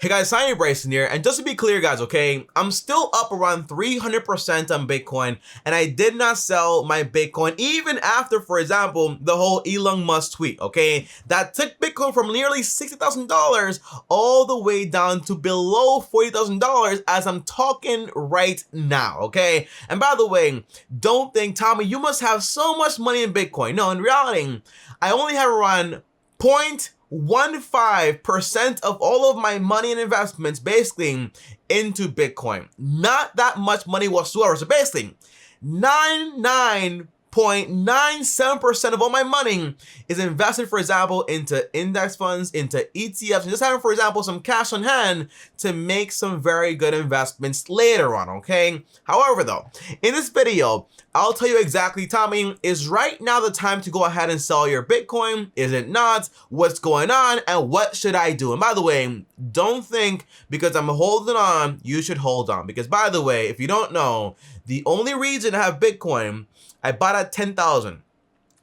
Hey guys, TommyBryson here, and just to be clear guys, okay, I'm still up around 300% on Bitcoin, and I did not sell my Bitcoin even after, for example, the whole Elon Musk tweet, okay, that took Bitcoin from nearly $60,000 all the way down to below $40,000 as I'm talking right now, okay? And by the way, don't think, Tommy, you must have so much money in Bitcoin. No, in reality, I only have around 0.15% of all of my money and investments basically into Bitcoin. Not that much money whatsoever. So basically, 99.97% of all my money is invested, for example, into index funds, into ETFs, and just having, for example, some cash on hand to make some very good investments later on, okay? However, though, in this video, I'll tell you exactly, Tommy, is right now the time to go ahead and sell your Bitcoin? Is it not? What's going on? And what should I do? And by the way, don't think because I'm holding on, you should hold on. Because by the way, if you don't know, the only reason I have Bitcoin, I bought at 10,000.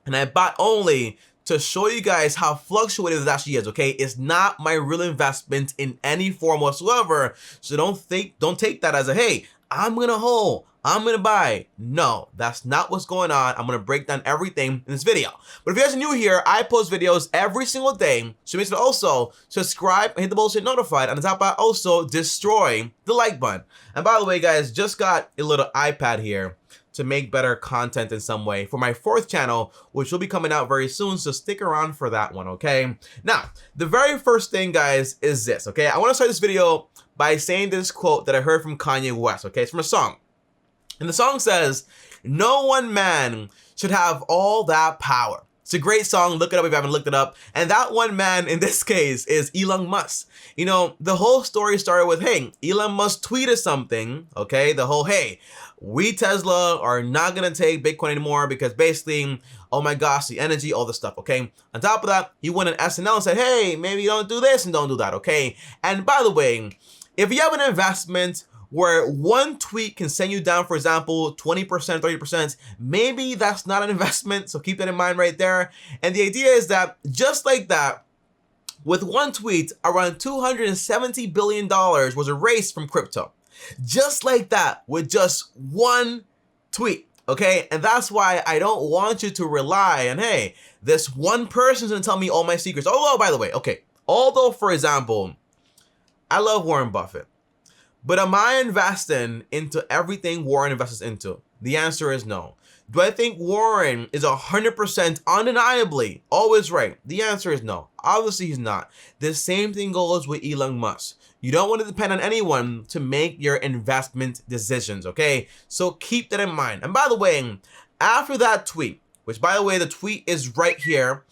And I bought only to show you guys how fluctuating this actually is, okay? It's not my real investment in any form whatsoever. So don't take that as a, hey, I'm gonna hold, I'm gonna buy. No, that's not what's going on. I'm gonna break down everything in this video. But if you guys are new here, I post videos every single day. So make sure to also subscribe and hit the bullshit notified. And on top of that, also destroy the like button. And by the way, guys, just got a little iPad here to make better content in some way for my 4th channel, which will be coming out very soon, so stick around for that one, okay? Now, the very first thing, guys, is this, okay? I want to start this video by saying this quote that I heard from Kanye West, okay? It's from a song. And the song says, "No one man should have all that power." It's a great song. Look it up if you haven't looked it up. And that one man in this case is Elon Musk. You know, the whole story started with, hey, Elon Musk tweeted something, okay? The whole, hey, we Tesla are not gonna take Bitcoin anymore because basically, oh my gosh, the energy, all this stuff, okay? On top of that, he went on SNL and said, hey, maybe don't do this and don't do that, okay? And by the way, if you have an investment where one tweet can send you down, for example, 20%, 30%, maybe that's not an investment, so keep that in mind right there. And the idea is that just like that, with one tweet, around $270 billion was erased from crypto. Just like that, with just one tweet, okay? And that's why I don't want you to rely on, hey, this one person's gonna tell me all my secrets. Although, by the way, okay, although, for example, I love Warren Buffett, but am I investing into everything Warren invests into? The answer is no. Do I think Warren is 100% undeniably always right? The answer is no. Obviously, he's not. The same thing goes with Elon Musk. You don't want to depend on anyone to make your investment decisions, okay? So keep that in mind. And by the way, after that tweet, which by the way, the tweet is right here,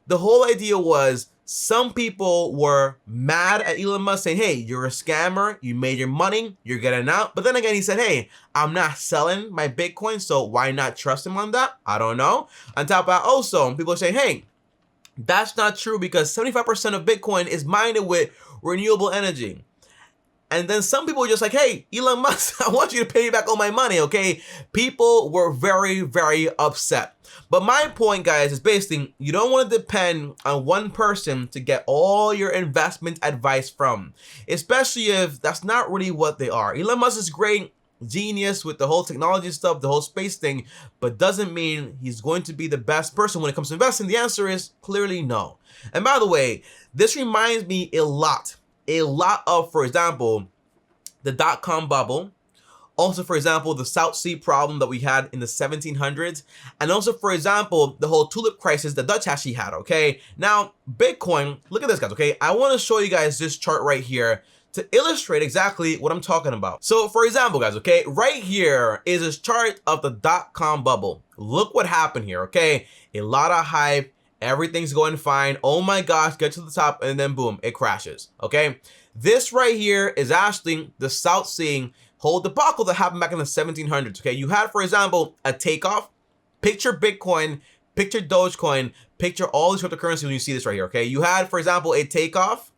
the whole idea was some people were mad at Elon Musk saying, hey, you're a scammer, you made your money, you're getting out. But then again, he said, hey, I'm not selling my Bitcoin, so why not trust him on that? I don't know. On top of that, also, people are saying, hey, that's not true because 75% of Bitcoin is mined with renewable energy. And then some people were just like, hey, Elon Musk, I want you to pay me back all my money, okay? People were very, very upset. But my point, guys, is basically you don't want to depend on one person to get all your investment advice from, especially if that's not really what they are. Elon Musk is great, genius with the whole technology stuff, the whole space thing, but doesn't mean he's going to be the best person when it comes to investing. The answer is clearly no. And by the way, this reminds me a lot of, for example, the dot-com bubble. Also, for example, the South Sea problem that we had in the 1700s. And also, for example, the whole tulip crisis the Dutch actually had, okay? Now, Bitcoin, look at this, guys, okay? I want to show you guys this chart right here to illustrate exactly what I'm talking about. So, for example, guys, okay? Right here is this chart of the dot-com bubble. Look what happened here, okay? A lot of hype. Everything's going fine. Oh my gosh, get to the top, and then boom, it crashes, okay? This right here is actually the South Sea whole debacle that happened back in the 1700s, okay? You had, for example, a takeoff. Picture Bitcoin, picture Dogecoin, picture all these cryptocurrencies when you see this right here, okay? You had, for example, a takeoff.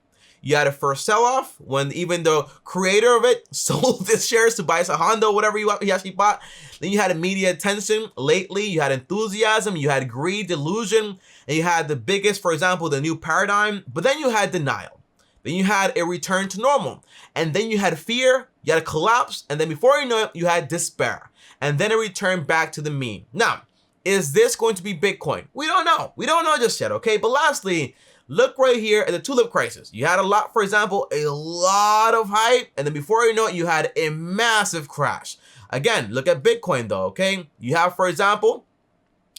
You had a first sell-off when even the creator of it sold his shares to buy a Honda, whatever he actually bought. Then you had a media attention lately. You had enthusiasm. You had greed, delusion. And you had the biggest, for example, the new paradigm. But then you had denial. Then you had a return to normal. And then you had fear, you had a collapse, and then before you know it, you had despair. And then a return back to the mean. Now, is this going to be Bitcoin? We don't know. We don't know just yet, okay? But lastly, look right here at the tulip crisis. You had a lot, for example, a lot of hype, and then before you know it, you had a massive crash. Again, look at Bitcoin though, okay? You have, for example,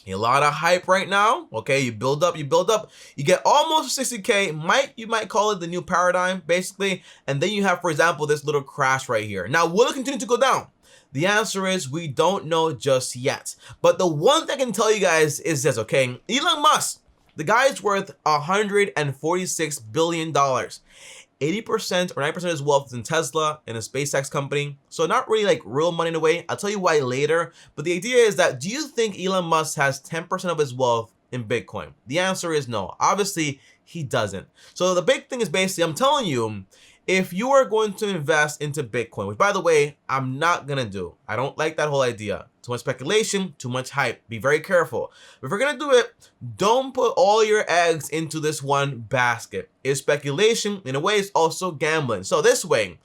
a lot of hype right now, okay? You build up, you get almost 60K, you might call it the new paradigm, basically, and then you have, for example, this little crash right here. Now, will it continue to go down? The answer is we don't know just yet. But the one thing I can tell you guys is this, okay? Elon Musk, the guy's worth $146 billion. 80% or 90% of his wealth is in Tesla and a SpaceX company. So not really like real money in a way. I'll tell you why later. But the idea is that, do you think Elon Musk has 10% of his wealth in Bitcoin? The answer is no. Obviously, he doesn't. So the big thing is basically, I'm telling you, if you are going to invest into Bitcoin, which by the way, I'm not gonna do. I don't like that whole idea. Too much speculation, too much hype. Be very careful. If you're gonna do it, don't put all your eggs into this one basket. It's speculation, in a way it's also gambling. So this way,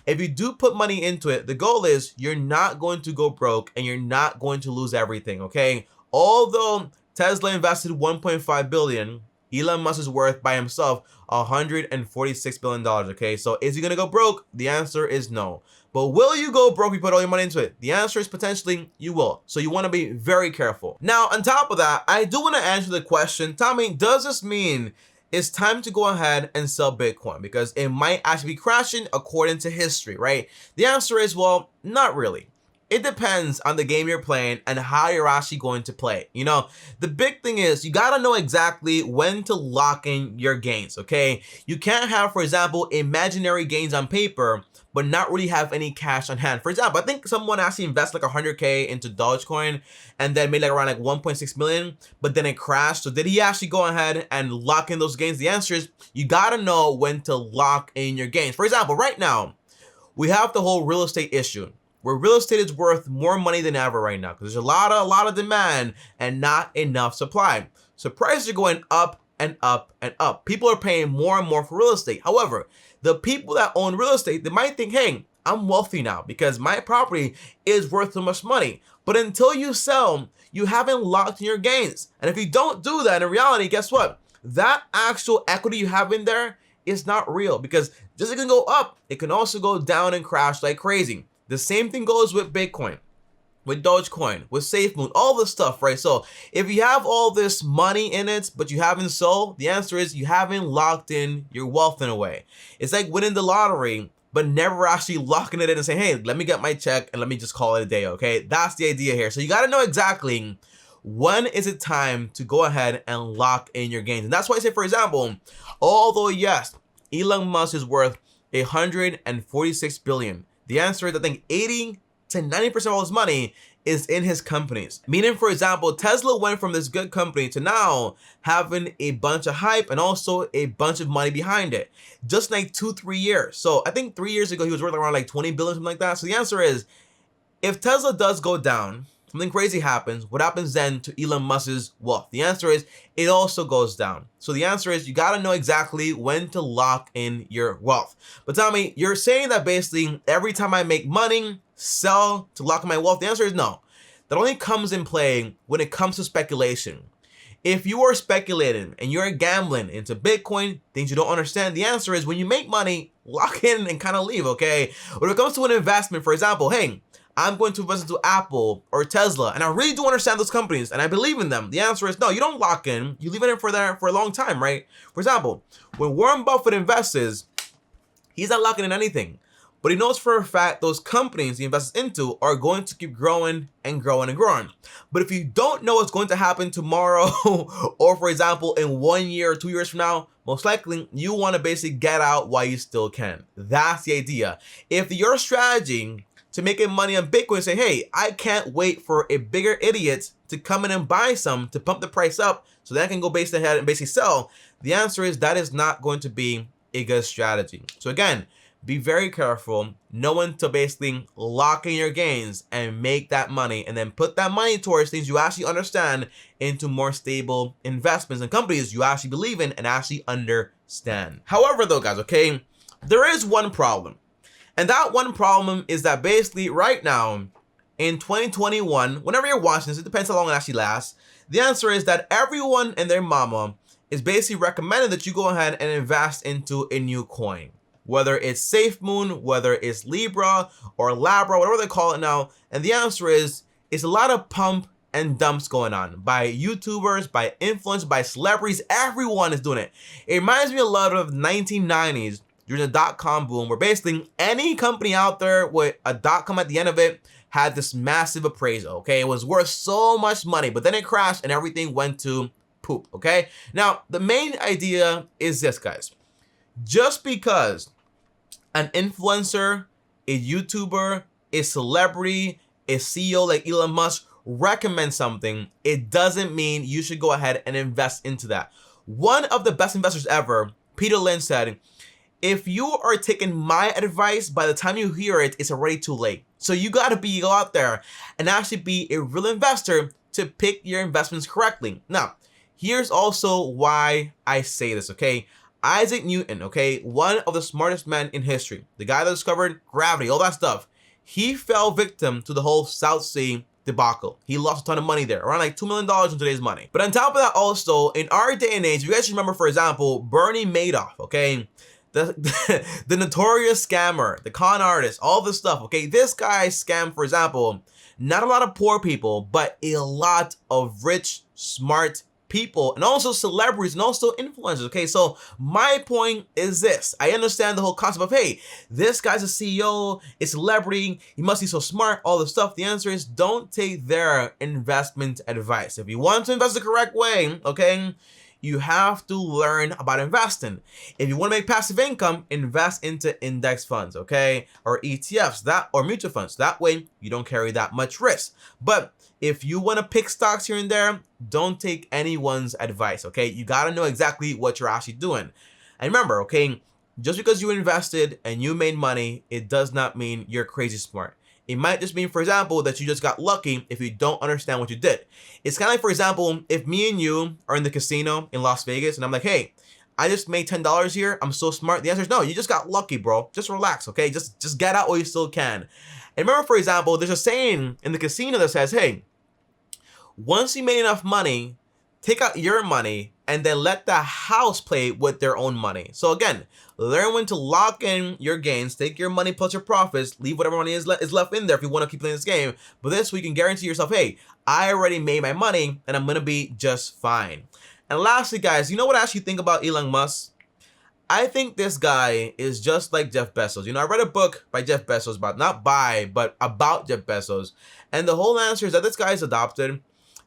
if you do put money into it, the goal is you're not going to go broke and you're not going to lose everything, okay? Although Tesla invested 1.5 billion, Elon Musk is worth by himself $146 billion, okay? So is he gonna go broke? The answer is no. But will you go broke if you put all your money into it? The answer is potentially you will. So you wanna be very careful. Now, on top of that, I do wanna answer the question, Tommy, does this mean it's time to go ahead and sell Bitcoin? Because it might actually be crashing according to history, right? The answer is, well, not really. It depends on the game you're playing and how you're actually going to play. You know, the big thing is you gotta know exactly when to lock in your gains, okay? You can't have, for example, imaginary gains on paper, but not really have any cash on hand. For example, I think someone actually invested like 100K into Dogecoin and then made like around like 1.6 million, but then it crashed. So did he actually go ahead and lock in those gains? The answer is you gotta know when to lock in your gains. For example, right now, we have the whole real estate issue, where real estate is worth more money than ever right now because there's a lot of demand and not enough supply. So prices are going up and up and up. People are paying more and more for real estate. However, the people that own real estate, they might think, hey, I'm wealthy now because my property is worth so much money. But until you sell, you haven't locked in your gains. And if you don't do that, in reality, guess what? That actual equity you have in there is not real because just like it can go up, it can also go down and crash like crazy. The same thing goes with Bitcoin, with Dogecoin, with SafeMoon, all this stuff, right? So if you have all this money in it, but you haven't sold, the answer is you haven't locked in your wealth in a way. It's like winning the lottery, but never actually locking it in and saying, hey, let me get my check and let me just call it a day, okay? That's the idea here. So you got to know exactly when is it time to go ahead and lock in your gains. And that's why I say, for example, although yes, Elon Musk is worth 146 billion. The answer is I think 80 to 90% of all his money is in his companies. Meaning, for example, Tesla went from this good company to now having a bunch of hype and also a bunch of money behind it. Just like 2-3 years. So I think 3 years ago, he was worth around like 20 billion, something like that. So the answer is, if Tesla does go down, something crazy happens, what happens then to Elon Musk's wealth? The answer is it also goes down. So the answer is you got to know exactly when to lock in your wealth. But Tommy, you're saying that basically every time I make money, sell to lock in my wealth? The answer is no. That only comes in play when it comes to speculation. If you are speculating and you're gambling into Bitcoin, things you don't understand, the answer is when you make money, lock in and kind of leave, okay? When it comes to an investment, for example, hey, I'm going to invest into Apple or Tesla, and I really do understand those companies, and I believe in them. The answer is no, you don't lock in. You leave it in for a long time, right? For example, when Warren Buffett invests, he's not locking in anything. But he knows for a fact those companies he invests into are going to keep growing and growing and growing. But if you don't know what's going to happen tomorrow, or for example, in 1 year or 2 years from now, most likely you want to basically get out while you still can. That's the idea. If your strategy to making money on Bitcoin, say, hey, I can't wait for a bigger idiot to come in and buy some to pump the price up so that I can go basically ahead and basically sell, the answer is that is not going to be a good strategy. So again, be very careful, know when to basically lock in your gains and make that money, and then put that money towards things you actually understand into more stable investments and companies you actually believe in and actually understand. stand. However though, guys, okay, there is one problem. And that one problem is that basically right now, in 2021, whenever you're watching this, it depends how long it actually lasts, the answer is that everyone and their mama is basically recommending that you go ahead and invest into a new coin. Whether it's SafeMoon, whether it's Libra or Labra, whatever they call it now. And the answer is, it's a lot of pump and dumps going on by YouTubers, by influencers, by celebrities. Everyone is doing it. It reminds me a lot of 1990s during the dot-com boom, where basically any company out there with a .com at the end of it had this massive appraisal, okay? It was worth so much money, but then it crashed and everything went to poop, okay? Now, the main idea is this, guys. Just because an influencer, a YouTuber, a celebrity, a CEO like Elon Musk recommends something, it doesn't mean you should go ahead and invest into that. One of the best investors ever, Peter Lynch, said, if you are taking my advice, by the time you hear it, it's already too late. So you gotta go out there and actually be a real investor to pick your investments correctly. Now, here's also why I say this, okay? Isaac Newton, okay, one of the smartest men in history, the guy that discovered gravity, all that stuff, he fell victim to the whole South Sea debacle. He lost a ton of money there, around like $2 million in today's money. But on top of that also, in our day and age, you guys remember, for example, Bernie Madoff, okay? The notorious scammer, the con artist, all this stuff, okay? This guy scammed, for example, not a lot of poor people, but a lot of rich, smart people, and also celebrities, and also influencers, okay? So my point is this. I understand the whole concept of, hey, this guy's a CEO, a celebrity, he must be so smart, all this stuff. The answer is, don't take their investment advice. If you want to invest the correct way, okay, you have to learn about investing. If you want to make passive income, invest into index funds, okay? Or ETFs, or mutual funds. That way, you don't carry that much risk. But if you want to pick stocks here and there, don't take anyone's advice, okay? You got to know exactly what you're actually doing. And remember, okay, just because you invested and you made money, it does not mean you're crazy smart. It might just mean, for example, that you just got lucky if you don't understand what you did. It's kind of like, for example, if me and you are in the casino in Las Vegas and I'm like, hey, I just made $10 here, I'm so smart. The answer is no, you just got lucky, bro. Just relax, okay? Just get out while you still can. And remember, for example, there's a saying in the casino that says, hey, once you made enough money, take out your money and then let the house play with their own money. So again, learn when to lock in your gains, take your money plus your profits, leave whatever money is left in there if you want to keep playing this game. But this way you can guarantee yourself, hey, I already made my money and I'm going to be just fine. And lastly, guys, you know what I actually think about Elon Musk? I think this guy is just like Jeff Bezos. You know, I read a book by Jeff Bezos about Jeff Bezos. And the whole answer is that this guy is adopted.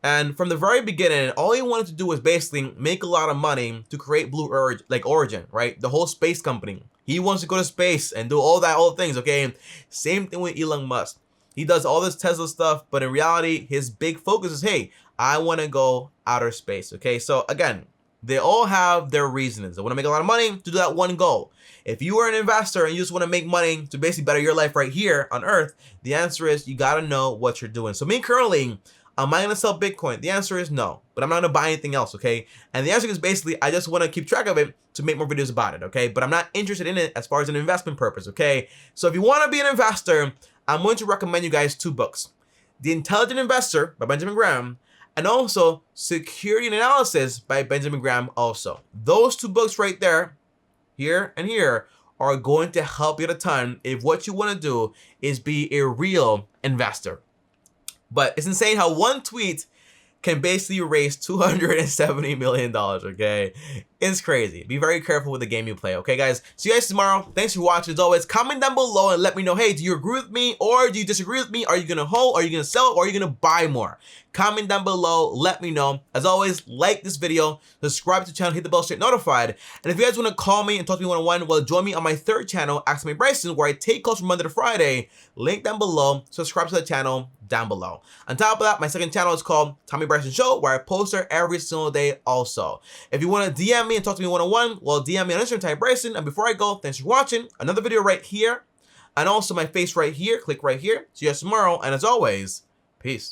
And from the very beginning, all he wanted to do was basically make a lot of money to create Blue Origin, right? The whole space company. He wants to go to space and do all the things, okay? Same thing with Elon Musk. He does all this Tesla stuff, but in reality, his big focus is, hey, I want to go outer space, okay? So again, they all have their reasons. They want to make a lot of money to do that one goal. If you are an investor and you just want to make money to basically better your life right here on Earth, the answer is you got to know what you're doing. So me currently, am I going to sell Bitcoin? The answer is no, but I'm not going to buy anything else, okay? And the answer is basically, I just want to keep track of it to make more videos about it, okay? But I'm not interested in it as far as an investment purpose, okay? So if you want to be an investor, I'm going to recommend you guys 2 books. The Intelligent Investor by Benjamin Graham, and also Security and Analysis by Benjamin Graham also. Those 2 books right there, here and here, are going to help you at a time if what you want to do is be a real investor. But it's insane how one tweet can basically raise $270 million, okay? It's crazy. Be very careful with the game you play, okay, guys? See you guys tomorrow. Thanks for watching. As always, comment down below and let me know, hey, do you agree with me or do you disagree with me? Are you going to hold? Are you going to sell? Or are you going to buy more? Comment down below. Let me know. As always, like this video, subscribe to the channel, hit the bell to get notified. And if you guys want to call me and talk to me one-on-one, well, join me on my 3rd channel, TommyBryson, where I take calls from Monday to Friday. Link down below. Subscribe to the channel down below. On top of that, my 2nd channel is called TommyBryson Show, where I post there every single day also. If you want to DM me and talk to me one-on-one, well, DM me on Instagram, TommyBryson. And before I go, thanks for watching. Another video right here, and also my face right here. Click right here. See you guys tomorrow. And as always, peace.